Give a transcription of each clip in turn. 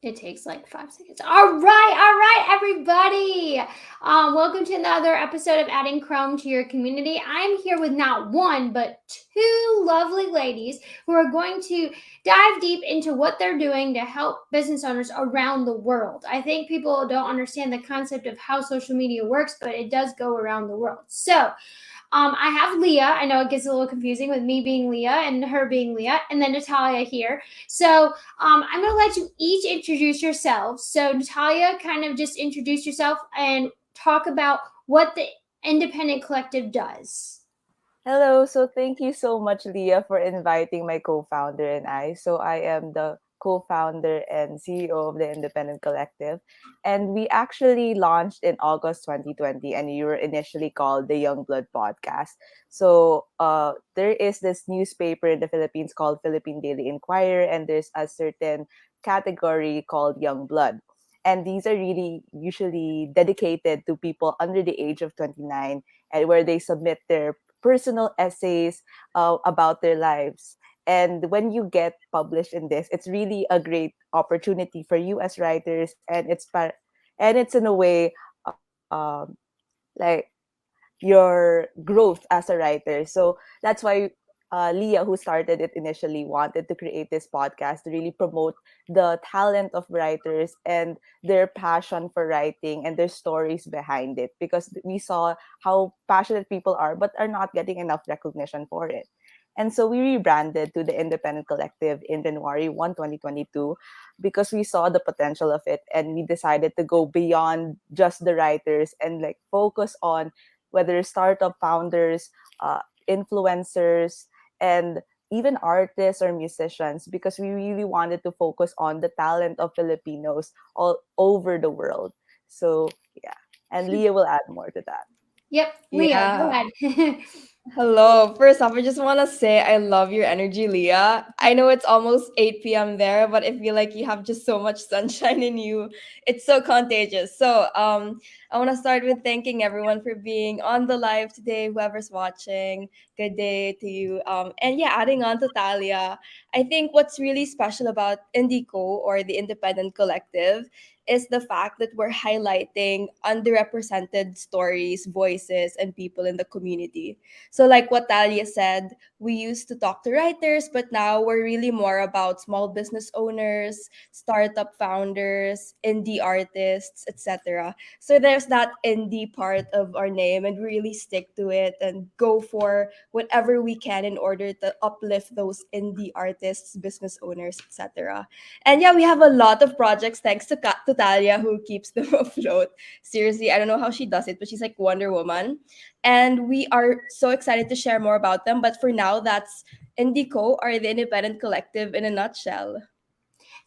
It takes like 5 seconds. All right, everybody. Welcome to another episode of Adding Chrome to your community. I'm here with not one, but two lovely ladies who are going to dive deep into what they're doing to help business owners around the world. I think people don't understand the concept of how social media works, but it does go around the world. So, I have Leah. I know it gets a little confusing with me being Leah and her being Leah, and then Natalia here. So I'm going to let you each introduce yourselves. So, Natalia, kind of just introduce yourself and talk about what the Independent Collective does. Hello. So thank you so much, Leah, for inviting my co-founder and I. So I am the co-founder and CEO of the Independent Collective. And we actually launched in August 2020, and you were initially called the Young Blood Podcast. So there is this newspaper in the Philippines called Philippine Daily Inquirer, and there's a certain category called Young Blood. And these are really usually dedicated to people under the age of 29, and where they submit their personal essays about their lives. And when you get published in this, it's really a great opportunity for you as writers, and it's in a way like your growth as a writer. So that's why Leah, who started it initially, wanted to create this podcast to really promote the talent of writers and their passion for writing and their stories behind it, because we saw how passionate people are but are not getting enough recognition for it. And so we rebranded to the Independent Collective in January 1, 2022, because we saw the potential of it, and we decided to go beyond just the writers and like focus on whether startup founders, influencers, and even artists or musicians, because we really wanted to focus on the talent of Filipinos all over the world. So, yeah. And Leah will add more to that. Yep, Leah, go Yeah. ahead. Hello. First off, I just want to say I love your energy, Leah. I know it's almost 8 p.m. there, but I feel like you have just so much sunshine in you. It's so contagious. I want to start with thanking everyone for being on the live today, whoever's watching. Good day to you. And yeah, adding on to Talia, I think what's really special about Indico or the Independent Collective is the fact that we're highlighting underrepresented stories, voices, and people in the community. So, like what Talia said, we used to talk to writers, but now we're really more about small business owners, startup founders, indie artists, etc. So, there's that indie part of our name, and we really stick to it and go for whatever we can in order to uplift those indie artists, business owners, etc. And yeah, we have a lot of projects thanks to Talia, who keeps them afloat. Seriously, I don't know how she does it, but she's like Wonder Woman, and we are so excited to share more about them. But for now, that's Indico, or the Independent Collective in a nutshell.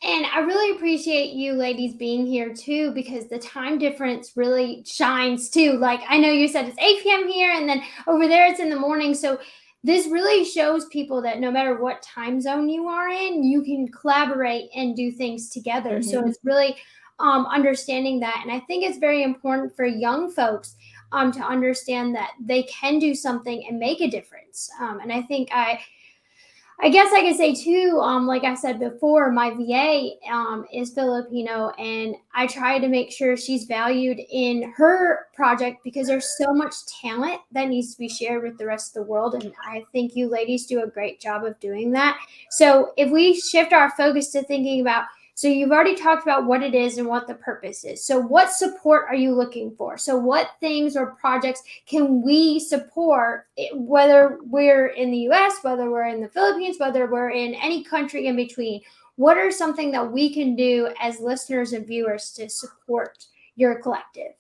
And I really appreciate you ladies being here too, because the time difference really shines too. Like, I know you said it's 8 p.m. here, and then over there it's in the morning. So this really shows people that no matter what time zone you are in, you can collaborate and do things together. So Mm-hmm. it's really understanding that. And I think it's very important for young folks to understand that they can do something and make a difference. And I guess I could say too, like I said before, my VA is Filipino, and I try to make sure she's valued in her project because there's so much talent that needs to be shared with the rest of the world. And I think you ladies do a great job of doing that. So if we shift our focus to thinking about, so you've already talked about what it is and what the purpose is. So what support are you looking for? So what things or projects can we support, whether we're in the US, whether we're in the Philippines, whether we're in any country in between? What are something that we can do as listeners and viewers to support your collective?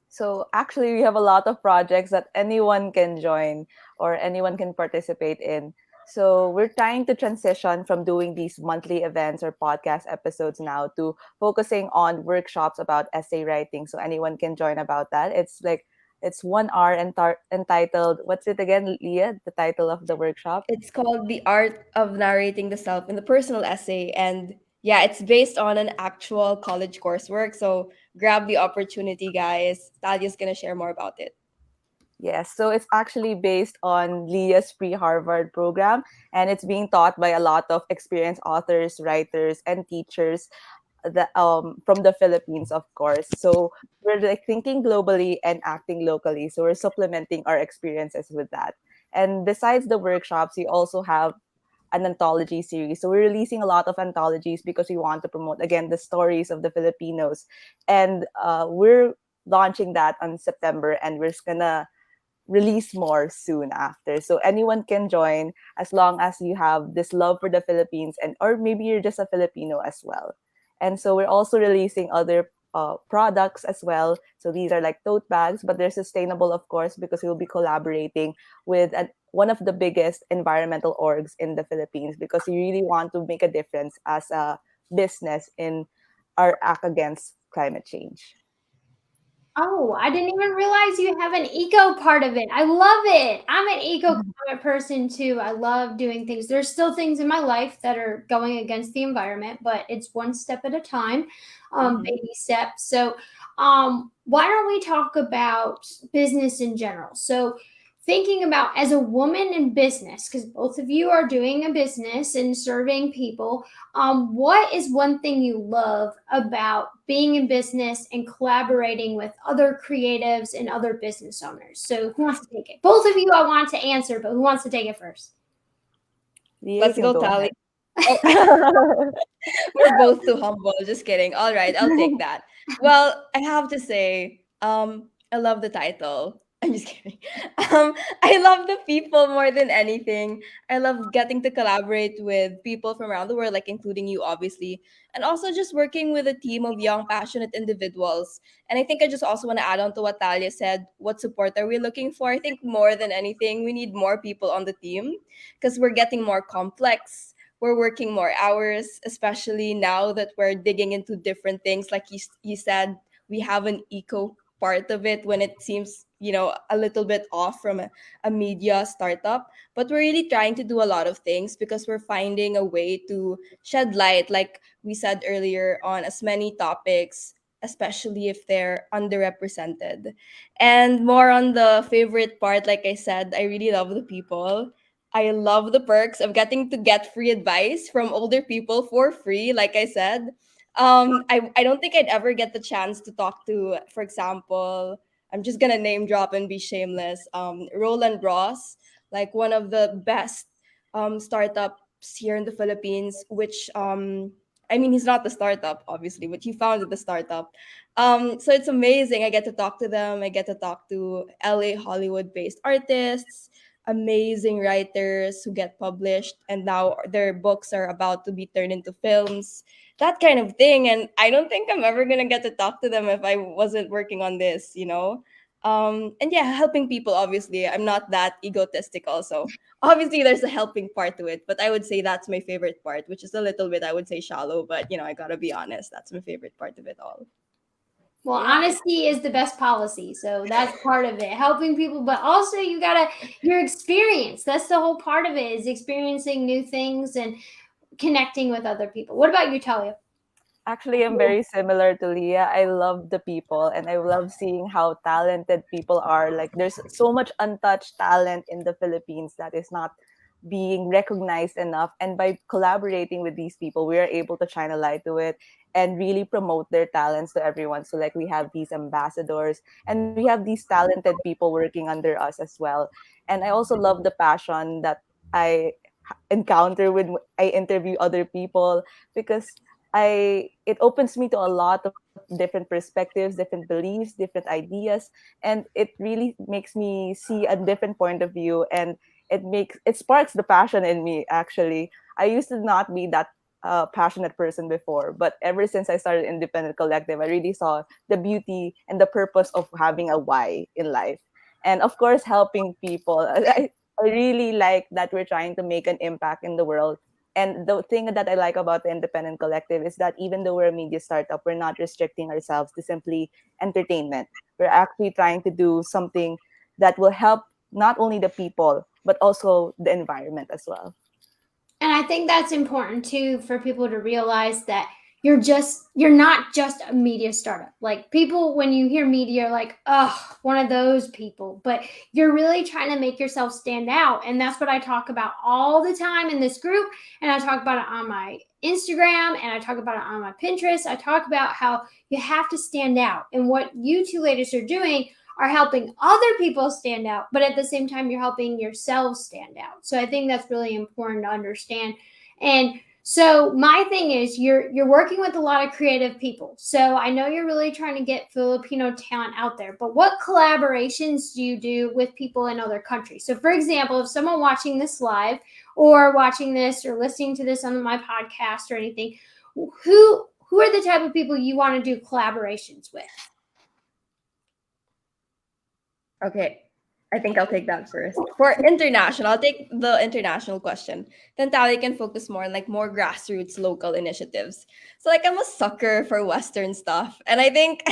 So actually, we have a lot of projects that anyone can join or anyone can participate in. So we're trying to transition from doing these monthly events or podcast episodes now to focusing on workshops about essay writing. So anyone can join about that. It's 1 hour entitled, what's it again, Leah? The title of the workshop? It's called The Art of Narrating the Self in the Personal Essay. And yeah, it's based on an actual college coursework. So grab the opportunity, guys. Talia's going to share more about it. Yes, so it's actually based on Leah's pre-Harvard program, and it's being taught by a lot of experienced authors, writers, and teachers from the Philippines, of course. So we're like thinking globally and acting locally. So we're supplementing our experiences with that. And besides the workshops, we also have an anthology series. So we're releasing a lot of anthologies because we want to promote again the stories of the Filipinos, and we're launching that on September, and we're just gonna release more soon after. So anyone can join as long as you have this love for the Philippines, and or maybe you're just a Filipino as well. And so we're also releasing other products as well. So these are like tote bags, but they're sustainable, of course, because we'll be collaborating with one of the biggest environmental orgs in the Philippines, because we really want to make a difference as a business in our act against climate change. Oh, I didn't even realize you have an eco part of it. I love it. I'm an eco climate person too. I love doing things. There's still things in my life that are going against the environment, but it's one step at a time, Mhm. baby steps. So, why don't we talk about business in general? So, thinking about as a woman in business, because both of you are doing a business and serving people, what is one thing you love about being in business and collaborating with other creatives and other business owners? So, who wants to take it? Both of you, I want to answer, but who wants to take it first? Leah, you Let's can go, go Tally. ahead. Oh, we're both too humble. Just kidding. All right, I'll take that. Well, I have to say, I love the title. I'm just kidding. I love the people more than anything. I love getting to collaborate with people from around the world, like including you, obviously, and also just working with a team of young, passionate individuals. And I think I just also want to add on to what Talia said. What support are we looking for? I think more than anything, we need more people on the team because we're getting more complex, we're working more hours, especially now that we're digging into different things. Like you said, we have an eco part of it when it seems, a little bit off from a media startup. But we're really trying to do a lot of things because we're finding a way to shed light, like we said earlier, on as many topics, especially if they're underrepresented. And more on the favorite part, like I said, I really love the people. I love the perks of getting to get free advice from older people for free, like I said. I don't think I'd ever get the chance to talk to, for example, I'm just gonna name drop and be shameless. Roland Ross, like one of the best startups here in the Philippines, which I mean he's not the startup, obviously, but he founded the startup. So it's amazing. I get to talk to them. I get to talk to LA Hollywood based artists, amazing writers who get published and now their books are about to be turned into films, that kind of thing. And I don't think I'm ever going to get to talk to them if I wasn't working on this. And yeah, helping people, obviously I'm not that egotistical, so obviously there's a helping part to it, but I would say that's my favorite part, which is a little bit, I would say, shallow, but I gotta be honest, that's my favorite part of it all. Well, Yeah, honesty is the best policy. So that's part of it, helping people, but also you gotta your experience. That's the whole part of it is experiencing new things and connecting with other people. What about you, Talia? actually, I'm very similar to Leah. I love the people, and I love seeing how talented people are. Like, there's so much untouched talent in the Philippines that is not being recognized enough. And by collaborating with these people, we are able to shine a light to it and really promote their talents to everyone. So, like, we have these ambassadors and we have these talented people working under us as well. And I also love the passion that I encounter when I interview other people, because it opens me to a lot of different perspectives, different beliefs, different ideas, and it really makes me see a different point of view, and it sparks the passion in me. Actually, I used to not be that passionate person before, but ever since I started Independent Collective, I really saw the beauty and the purpose of having a why in life, and of course, helping people. I really like that we're trying to make an impact in the world. And the thing that I like about the Independent Collective is that even though we're a media startup, we're not restricting ourselves to simply entertainment. We're actually trying to do something that will help not only the people, but also the environment as well. And I think that's important too for people to realize that you're not just a media startup. Like, people, when you hear media, are like, oh, one of those people, but you're really trying to make yourself stand out. And that's what I talk about all the time in this group. And I talk about it on my Instagram, and I talk about it on my Pinterest. I talk about how you have to stand out. And what you two ladies are doing are helping other people stand out, but at the same time, you're helping yourselves stand out. So I think that's really important to understand. And so my thing is, you're working with a lot of creative people. So I know you're really trying to get Filipino talent out there, but what collaborations do you do with people in other countries? So for example, if someone watching this live or watching this or listening to this on my podcast or anything, who are the type of people you want to do collaborations with? Okay, I think I'll take that first. For international, I'll take the international question. Then Tally can focus more on like more grassroots local initiatives. So like I'm a sucker for Western stuff. And I think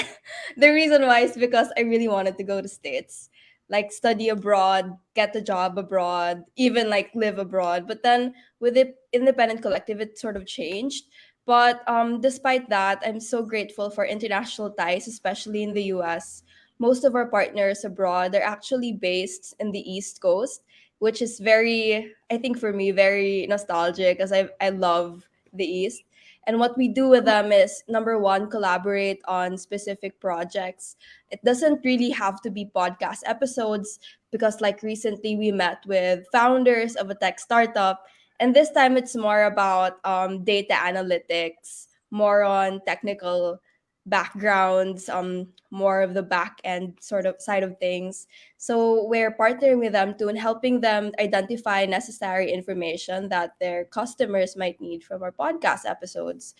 the reason why is because I really wanted to go to States, like study abroad, get a job abroad, even like live abroad. But then with the Independent Collective, it sort of changed. But despite that, I'm so grateful for international ties, especially in the US. Most of our partners abroad are actually based in the East Coast, which is very, I think for me, very nostalgic, as I love the East. And what we do with them is, number one, collaborate on specific projects. It doesn't really have to be podcast episodes, because like recently we met with founders of a tech startup, and this time it's more about data analytics, more on technical backgrounds, more of the back end sort of side of things. So we're partnering with them to and helping them identify necessary information that their customers might need from our podcast episodes.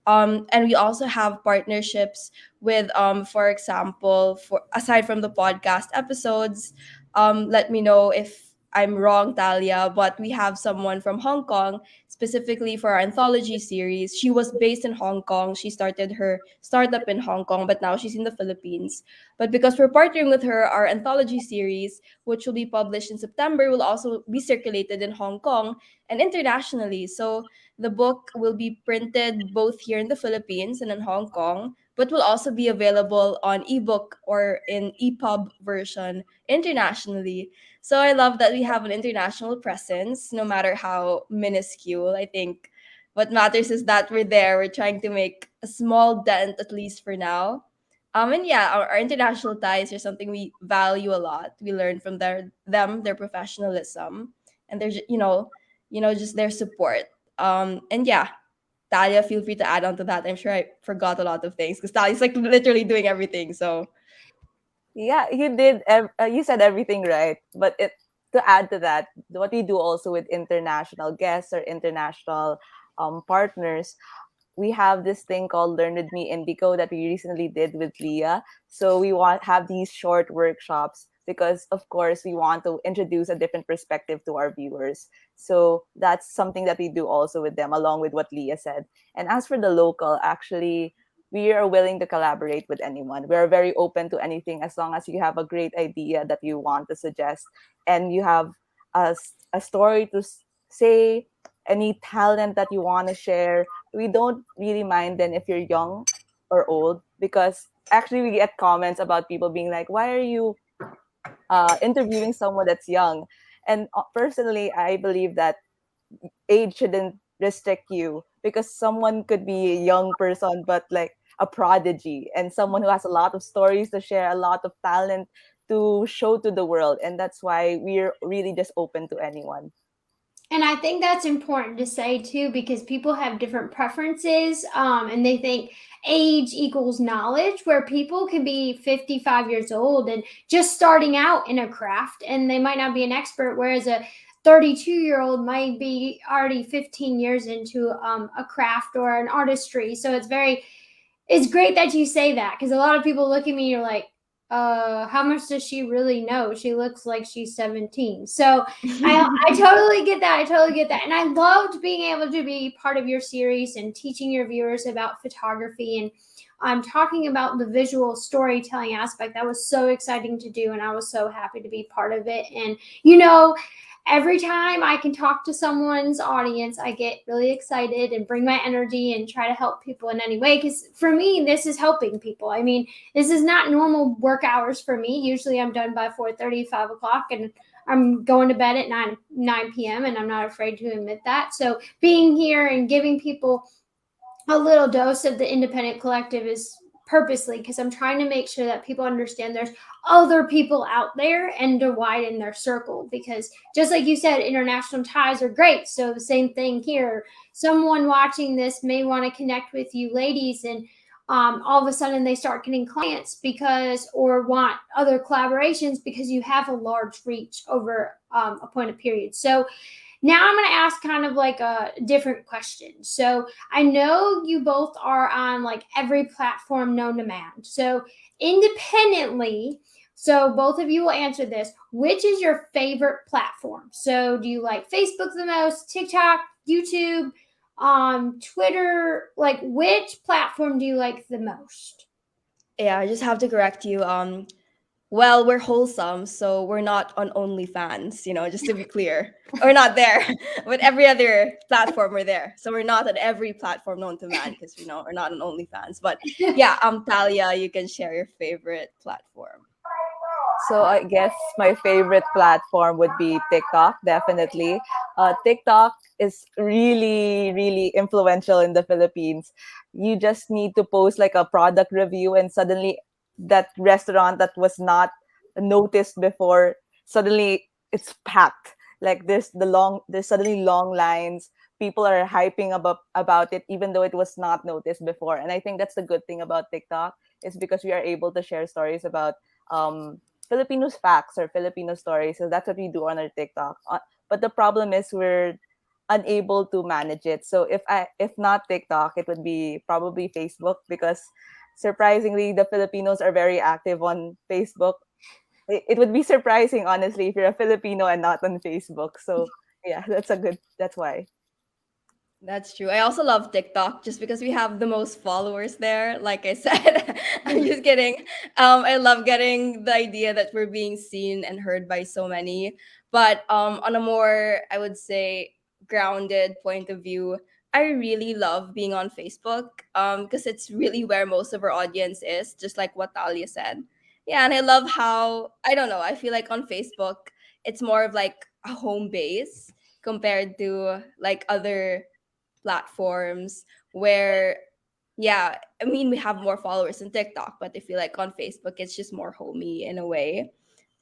And we also have partnerships with, for example, for aside from the podcast episodes, let me know if I'm wrong, Talia, but we have someone from Hong Kong specifically for our anthology series. She was based in Hong Kong. She started her startup in Hong Kong, but now she's in the Philippines. But because we're partnering with her, our anthology series, which will be published in September, will also be circulated in Hong Kong and internationally. So the book will be printed both here in the Philippines and in Hong Kong, but will also be available on ebook or in EPUB version internationally. So I love that we have an international presence, no matter how minuscule. I think what matters is that we're there. We're trying to make a small dent, at least for now. And yeah, our international ties are something we value a lot. We learn from their professionalism, and their just their support. And yeah, Talia, feel free to add on to that. I'm sure I forgot a lot of things because Talia's like literally doing everything. So Yeah, you did. You said everything right. But to add to that, what we do also with international guests or international partners, we have this thing called Learn with Me Indico that we recently did with Leah. So we want have these short workshops because, of course, we want to introduce a different perspective to our viewers. So that's something that we do also with them, along with what Leah said. And as for the local, actually, we are willing to collaborate with anyone. We are very open to anything as long as you have a great idea that you want to suggest and you have a story to say, any talent that you want to share. We don't really mind then if you're young or old, because actually we get comments about people being like, why are you interviewing someone that's young? And personally, I believe that age shouldn't restrict you, because someone could be a young person but like a prodigy, and someone who has a lot of stories to share, a lot of talent to show to the world. And that's why we're really just open to anyone. And I think that's important to say too, because people have different preferences, and they think age equals knowledge, where people can be 55 years old and just starting out in a craft, and they might not be an expert, whereas a 32-year-old might be already 15 years into a craft or an artistry. So it's great that you say that, because a lot of people look at me, you're like, how much does she really know? She looks like she's 17. So I totally get that. I totally get that. And I loved being able to be part of your series and teaching your viewers about photography, and I'm talking about the visual storytelling aspect. That was so exciting to do, and I was so happy to be part of it. And every time I can talk to someone's audience, I get really excited and bring my energy and try to help people in any way. Because for me, this is helping people. I mean, this is not normal work hours for me. Usually I'm done by 4:30, 5 o'clock, and I'm going to bed at 9 p.m. and I'm not afraid to admit that. So being here and giving people a little dose of the Independent Collective is purposely because I'm trying to make sure that people understand there's other people out there and to widen their circle, because just like you said, international ties are great. So the same thing here. Someone watching this may want to connect with you ladies, and all of a sudden they start getting clients because, or want other collaborations because you have a large reach over a point of period. So now I'm going to ask kind of like a different question. So I know you both are on like every platform known to man. So independently, so both of you will answer this. Which is your favorite platform? So do you like Facebook the most, TikTok, YouTube, Twitter? Like which platform do you like the most? Yeah, I just have to correct you. Well, we're wholesome, so we're not on OnlyFans, just to be clear. We're not there. But every other platform we're there. So we're not on every platform known to man because we're not on OnlyFans. But yeah, Talia, you can share your favorite platform. So I guess my favorite platform would be TikTok, definitely. TikTok is really, really influential in the Philippines. You just need to post like a product review, and suddenly that restaurant that was not noticed before, suddenly it's packed. Like there's suddenly long lines. People are hyping about it, even though it was not noticed before. And I think that's the good thing about TikTok, is because we are able to share stories about Filipinos facts or Filipino stories. So that's what we do on our TikTok. But the problem is we're unable to manage it. So if not TikTok, it would be probably Facebook, because surprisingly the Filipinos are very active on Facebook. It would be surprising, honestly, if you're a Filipino and not on Facebook. So yeah, that's why. That's true. I also love TikTok just because we have the most followers there. Like I said, I'm just kidding. I love getting the idea that we're being seen and heard by so many. But on a more, I would say, grounded point of view, I really love being on Facebook because it's really where most of our audience is, just like what Talia said. Yeah, and I love how, I don't know, I feel like on Facebook, it's more of like a home base compared to like other platforms where, yeah, I mean, we have more followers on TikTok, but I feel like on Facebook it's just more homey in a way.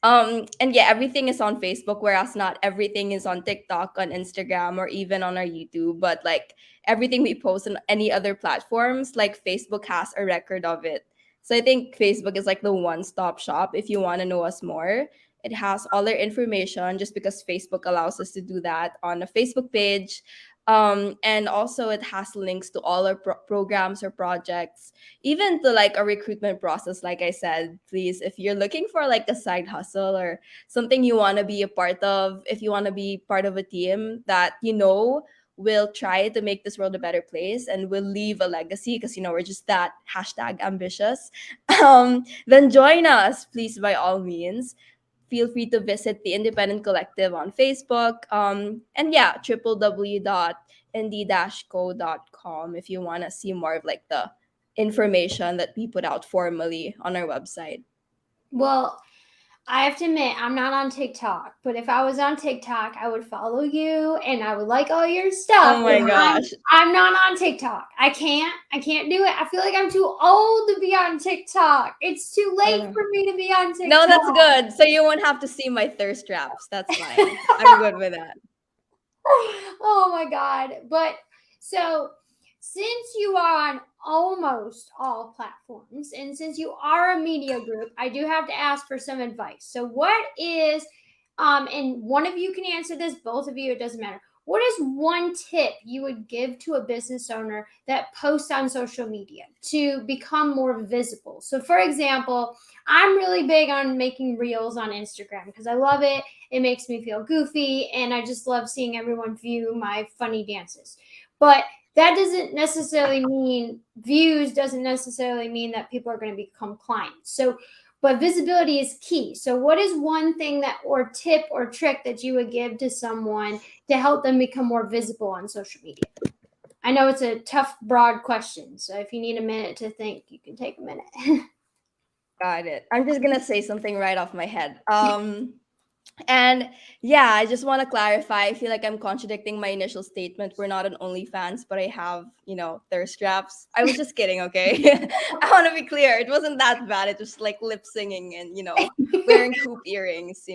And yeah, everything is on Facebook, whereas not everything is on TikTok, on Instagram, or even on our YouTube. But like everything we post on any other platforms, like Facebook has a record of it. So I think Facebook is like the one-stop shop if you want to know us more. It has all our information just because Facebook allows us to do that on a Facebook page. And also it has links to all our programs or projects, even to like a recruitment process. Like I said, please, if you're looking for like a side hustle or something you want to be a part of, if you want to be part of a team that will try to make this world a better place and will leave a legacy, because we're just that hashtag ambitious, then join us, please, by all means. Feel free to visit the Independent Collective on Facebook. And yeah, www.nd-co.com if you want to see more of like the information that we put out formally on our website. Well, I have to admit, I'm not on TikTok, but if I was on TikTok, I would follow you and I would like all your stuff. Oh my gosh. I'm not on TikTok. I can't do it. I feel like I'm too old to be on TikTok. It's too late for me to be on TikTok. No, that's good. So you won't have to see my thirst traps. That's fine. I'm good with that. Oh my God. But so since you are on almost all platforms and since you are a media group, I do have to ask for some advice. So what is and one of you can answer this, both of you, it doesn't matter. What is one tip you would give to a business owner that posts on social media to become more visible? So for example, I'm really big on making reels on Instagram because I love it. It makes me feel goofy and I just love seeing everyone view my funny dances. But that doesn't necessarily mean views, doesn't necessarily mean that people are going to become clients. So but visibility is key. So what is one thing that, or tip or trick that you would give to someone to help them become more visible on social media? I know it's a tough, broad question. So if you need a minute to think, you can take a minute. Got it. I'm just gonna say something right off my head. And yeah, I just want to clarify. I feel like I'm contradicting my initial statement. We're not an OnlyFans, but I have, thirst traps. I was just kidding, okay? I want to be clear. It wasn't that bad. It was like lip singing and, wearing hoop earrings.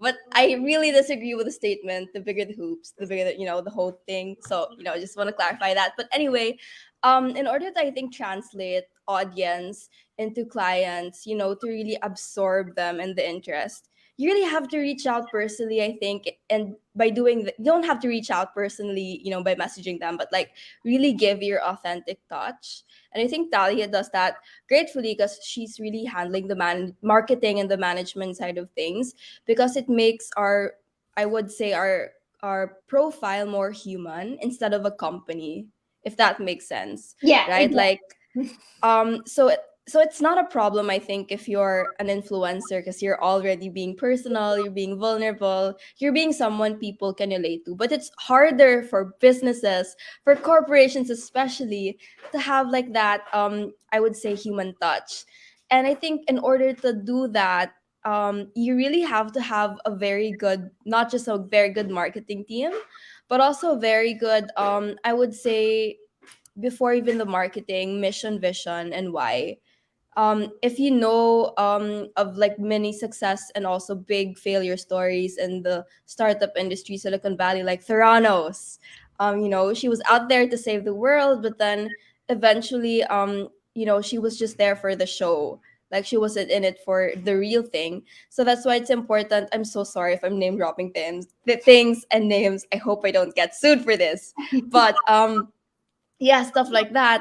But I really disagree with the statement. The bigger the hoops, the bigger the whole thing. So, I just want to clarify that. But anyway, in order to, I think, translate audience into clients, to really absorb them and the interest, you really have to reach out personally, I think. And by doing that, you don't have to reach out personally, by messaging them, but like really give your authentic touch. And I think Talia does that gratefully because she's really handling the marketing and the management side of things, because it makes I would say our profile more human instead of a company, if that makes sense. Yeah, Right, exactly. like so it's not a problem, I think, if you're an influencer, because you're already being personal, you're being vulnerable, you're being someone people can relate to. But it's harder for businesses, for corporations especially, to have like that, I would say, human touch. And I think in order to do that, you really have to have a very good, not just a very good marketing team, but also a very good, I would say, before even the marketing, mission, vision, and why. If you know of like many success and also big failure stories in the startup industry, Silicon Valley, like Theranos, she was out there to save the world, but then eventually, she was just there for the show. Like she wasn't in it for the real thing. So that's why it's important. I'm so sorry if I'm name dropping things and names. I hope I don't get sued for this. But yeah, stuff like that.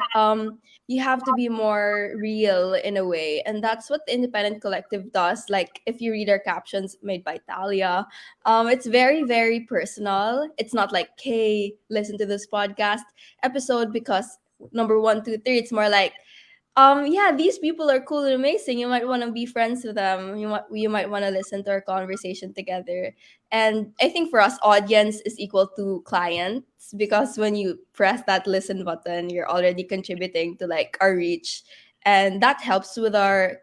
You have to be more real in a way, and that's what the Independent Collective does. Like if you read our captions made by Talia, it's very, very personal. It's not like, hey, listen to this podcast episode because number one, two, three. It's more like, yeah, these people are cool and amazing. You might want to be friends with them. You might want to listen to our conversation together. And I think for us, audience is equal to clients, because when you press that listen button, you're already contributing to like our reach. And that helps with our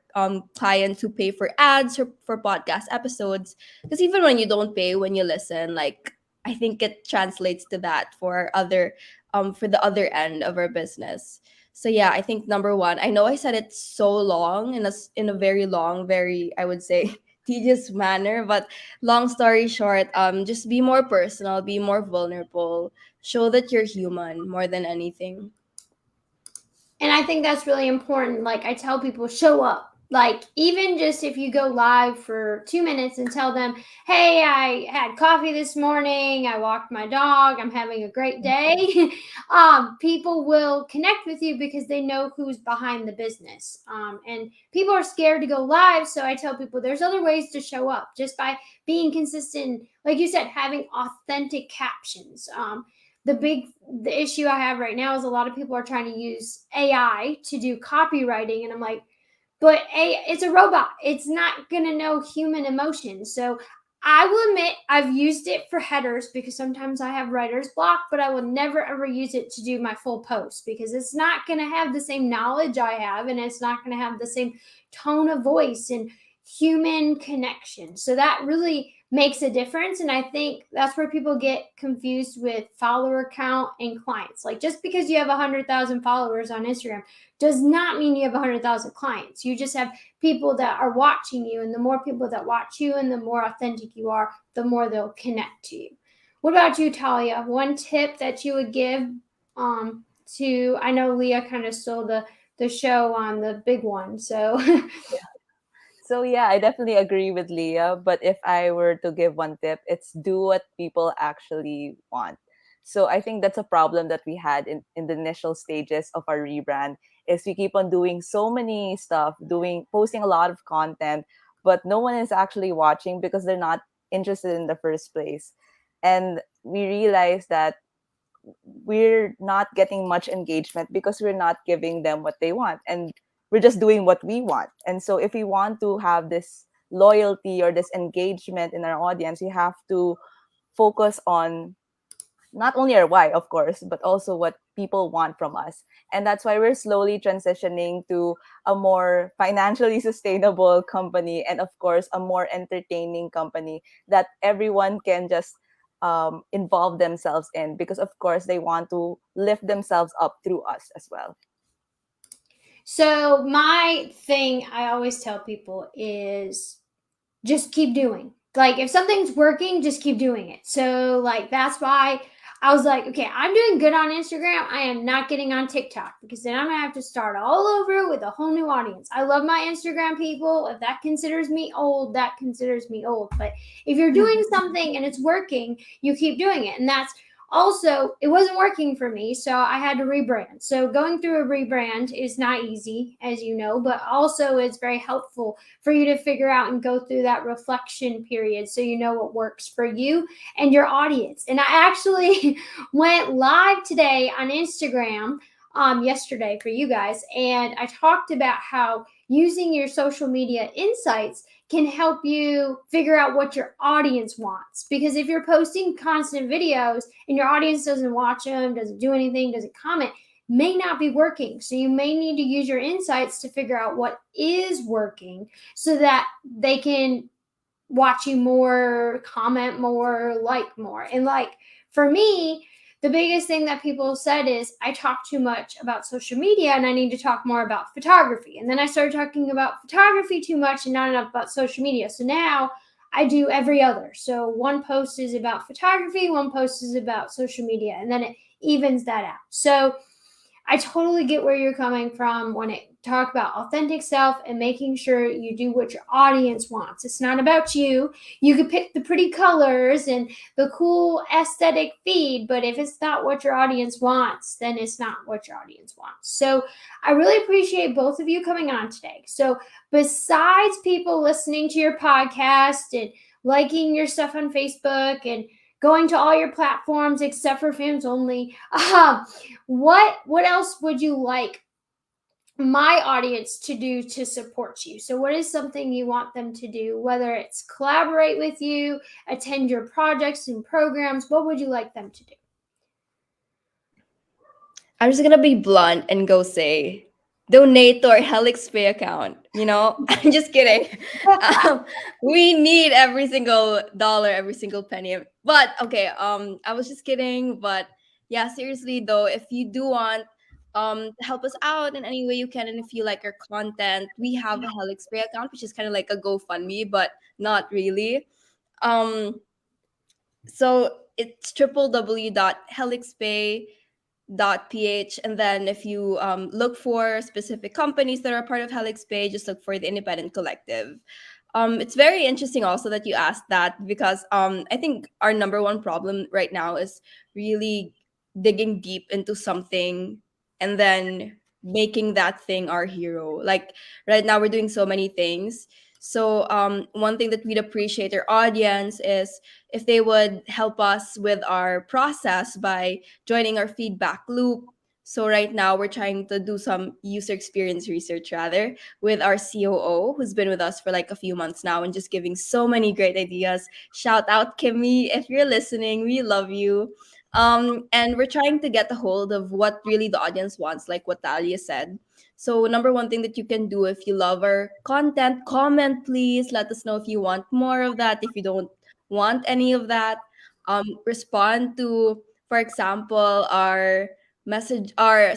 clients who pay for ads or for podcast episodes. Because even when you don't pay, when you listen, like I think it translates to that for the other end of our business. So yeah, I think number one, I know I said it so long in a very long, very, I would say, tedious manner, but long story short, just be more personal, be more vulnerable, show that you're human more than anything. And I think that's really important. Like I tell people, show up. Like even just if you go live for 2 minutes and tell them, hey, I had coffee this morning, I walked my dog, I'm having a great day. People will connect with you because they know who's behind the business. And people are scared to go live. So I tell people there's other ways to show up just by being consistent. Like you said, having authentic captions. The issue I have right now is a lot of people are trying to use AI to do copywriting, and I'm like, but it's a robot. It's not gonna know human emotions. So I will admit I've used it for headers because sometimes I have writer's block, but I will never ever use it to do my full post because it's not gonna have the same knowledge I have, and it's not gonna have the same tone of voice and human connection. So that really makes a difference. And I think that's where people get confused with follower count and clients. Like just because you have 100,000 followers on Instagram does not mean you have 100,000 clients. You just have people that are watching you. And the more people that watch you and the more authentic you are, the more they'll connect to you. What about you, Talia? One tip that you would give to, I know Leah kind of stole the show on the big one. So So yeah, I definitely agree with Leah. But if I were to give one tip, it's do what people actually want. So I think that's a problem that we had in the initial stages of our rebrand is we keep on doing so many stuff, posting a lot of content, but no one is actually watching because they're not interested in the first place. And we realized that we're not getting much engagement because we're not giving them what they want. And we're just doing what we want. And so if we want to have this loyalty or this engagement in our audience, we have to focus on not only our why, of course, but also what people want from us. And that's why we're slowly transitioning to a more financially sustainable company, and of course, a more entertaining company that everyone can just involve themselves in, because, of course, they want to lift themselves up through us as well. So my thing I always tell people is just keep doing. Like if something's working, just keep doing it. So like that's why I was like, okay, I'm doing good on Instagram. I am not getting on TikTok because then I'm gonna have to start all over with a whole new audience. I love my Instagram people. If that considers me old, that considers me old. But if you're doing something and it's working, you keep doing it. And that's also, it wasn't working for me, so I had to rebrand. So going through a rebrand is not easy, as you know, but also it's very helpful for you to figure out and go through that reflection period so you know what works for you and your audience. And I actually went live today on Instagram yesterday for you guys, and I talked about how using your social media insights can help you figure out what your audience wants. Because if you're posting constant videos and your audience doesn't watch them, doesn't do anything, doesn't comment, may not be working. So you may need to use your insights to figure out what is working so that they can watch you more, comment more, like more. And like for me, the biggest thing that people said is I talk too much about social media and I need to talk more about photography. And then I started talking about photography too much and not enough about social media. So now I do every other. So one post is about photography, one post is about social media, and then it evens that out. So I totally get where you're coming from when it talk about authentic self and making sure you do what your audience wants. It's not about you. You could pick the pretty colors and the cool aesthetic feed, but if it's not what your audience wants, then it's not what your audience wants. So I really appreciate both of you coming on today. So besides people listening to your podcast and liking your stuff on Facebook and going to all your platforms except for fans only, what else would you like my audience to do to support you? So what is something you want them to do, whether it's collaborate with you, attend your projects and programs? What would you like them to do? I'm just gonna be blunt and go say, donate to our Helix Pay account. I'm just kidding. We need every single dollar, every single penny. But okay, I was just kidding. But yeah, seriously though, if you do want to help us out in any way you can, and if you like our content, we have a Helix Pay account, which is kind of like a GoFundMe, but not really. So it's www.helixpay.ph, and then if you look for specific companies that are part of Helix Pay, just look for the Independent Collective. It's very interesting also that you asked that, because I think our number one problem right now is really digging deep into something and then making that thing our hero. Like right now we're doing so many things. So one thing that we'd appreciate our audience is if they would help us with our process by joining our feedback loop. So right now we're trying to do some user experience research rather with our COO, who's been with us for like a few months now and just giving so many great ideas. Shout out Kimmy, if you're listening, we love you. And we're trying to get a hold of what really the audience wants, like what Talia said. So number one thing that you can do, if you love our content, comment please. Let us know if you want more of that. If you don't want any of that, respond to, for example, our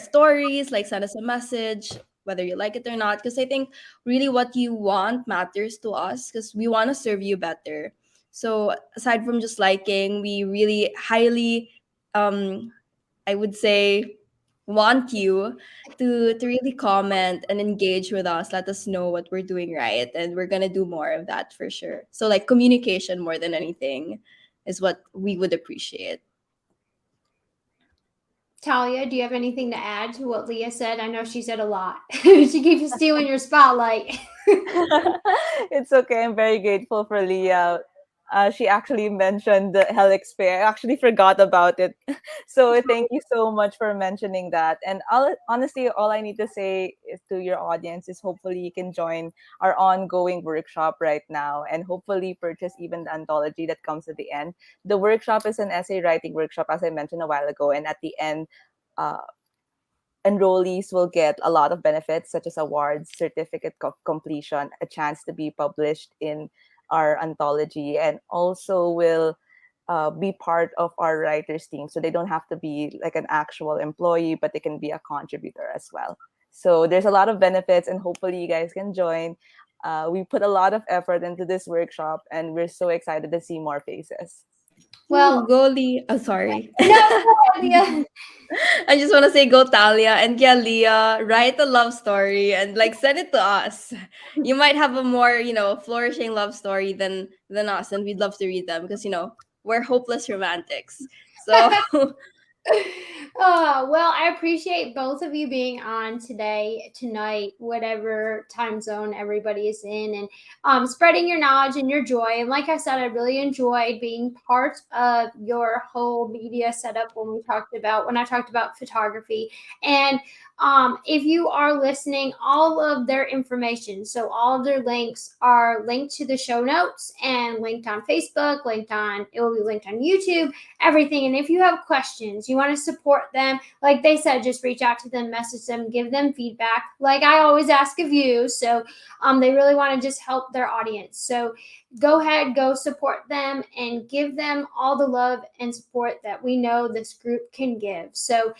stories, like send us a message whether you like it or not, because I think really what you want matters to us, because we want to serve you better. So aside from just liking, we really highly I would say want you to really comment and engage with us. Let us know what we're doing right, and we're gonna do more of that for sure. So like communication more than anything is what we would appreciate. Talia, do you have anything to add to what Leah said? I know she said a lot. She keeps stealing your spotlight. It's okay. I'm very grateful for Leah. She actually mentioned the Helix Pay. I actually forgot about it. So thank you so much for mentioning that. And honestly, all I need to say is to your audience is hopefully you can join our ongoing workshop right now and hopefully purchase even the anthology that comes at the end. The workshop is an essay writing workshop, as I mentioned a while ago, and at the end, uh, enrollees will get a lot of benefits such as awards, certificate completion, a chance to be published in our anthology, and also will be part of our writers team. So they don't have to be like an actual employee, but they can be a contributor as well. So there's a lot of benefits, and hopefully you guys can join. We put a lot of effort into this workshop, and we're so excited to see more faces. Well, Go Leah. Oh, sorry. no, Leah. I just want to say go Talia, and yeah, Leah, write a love story and like send it to us. You might have a more, flourishing love story than us, and we'd love to read them because we're hopeless romantics. So Well, I appreciate both of you being on tonight, whatever time zone everybody is in, and spreading your knowledge and your joy. And like I said, I really enjoyed being part of your whole media setup when I talked about photography. And if you are listening, all of their information, so all of their links are linked to the show notes and linked on Facebook, it will be linked on YouTube, everything. And if you have questions, you want to support them, like they said, just reach out to them, message them, give them feedback, like I always ask of you. So they really want to just help their audience. So go ahead, go support them and give them all the love and support that we know this group can give. So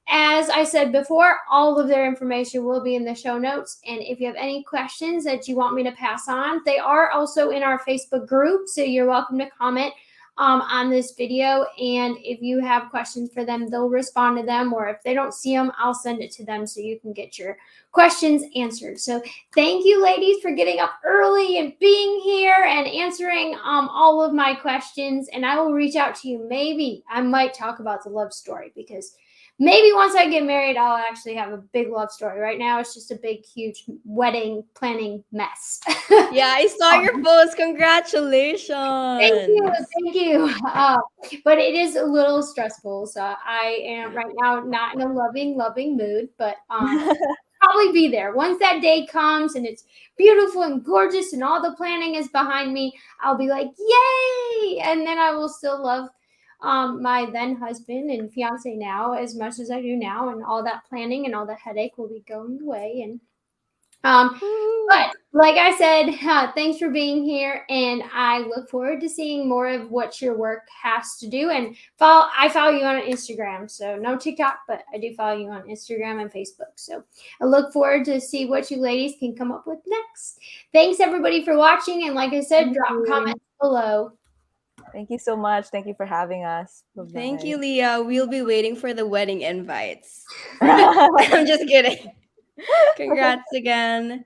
as I said before, all of their information will be in the show notes. And if you have any questions that you want me to pass on, they are also in our Facebook group. So you're welcome to comment on this video. And if you have questions for them, they'll respond to them. Or if they don't see them, I'll send it to them so you can get your questions answered. So thank you, ladies, for getting up early and being here and answering all of my questions. And I will reach out to you. Maybe I might talk about the love story, because maybe once I get married, I'll actually have a big love story. Right now, it's just a big, huge wedding planning mess. yeah, I saw your post. Congratulations. Thank you. But it is a little stressful. So I am right now not in a loving mood, but probably be there. Once that day comes and it's beautiful and gorgeous and all the planning is behind me, I'll be like, yay! And then I will still love my then husband and fiance now as much as I do now, and all that planning and all that headache will be going away. And but like I said, thanks for being here, and I look forward to seeing more of what your work has to do. And I follow you on Instagram, so no TikTok, but I do follow you on Instagram and Facebook. So I look forward to see what you ladies can come up with next. Thanks everybody for watching, and like I said, drop comments below. Thank you so much. Thank you for having us. Bye-bye. Thank you, Leah. We'll be waiting for the wedding invites. I'm just kidding. Congrats again.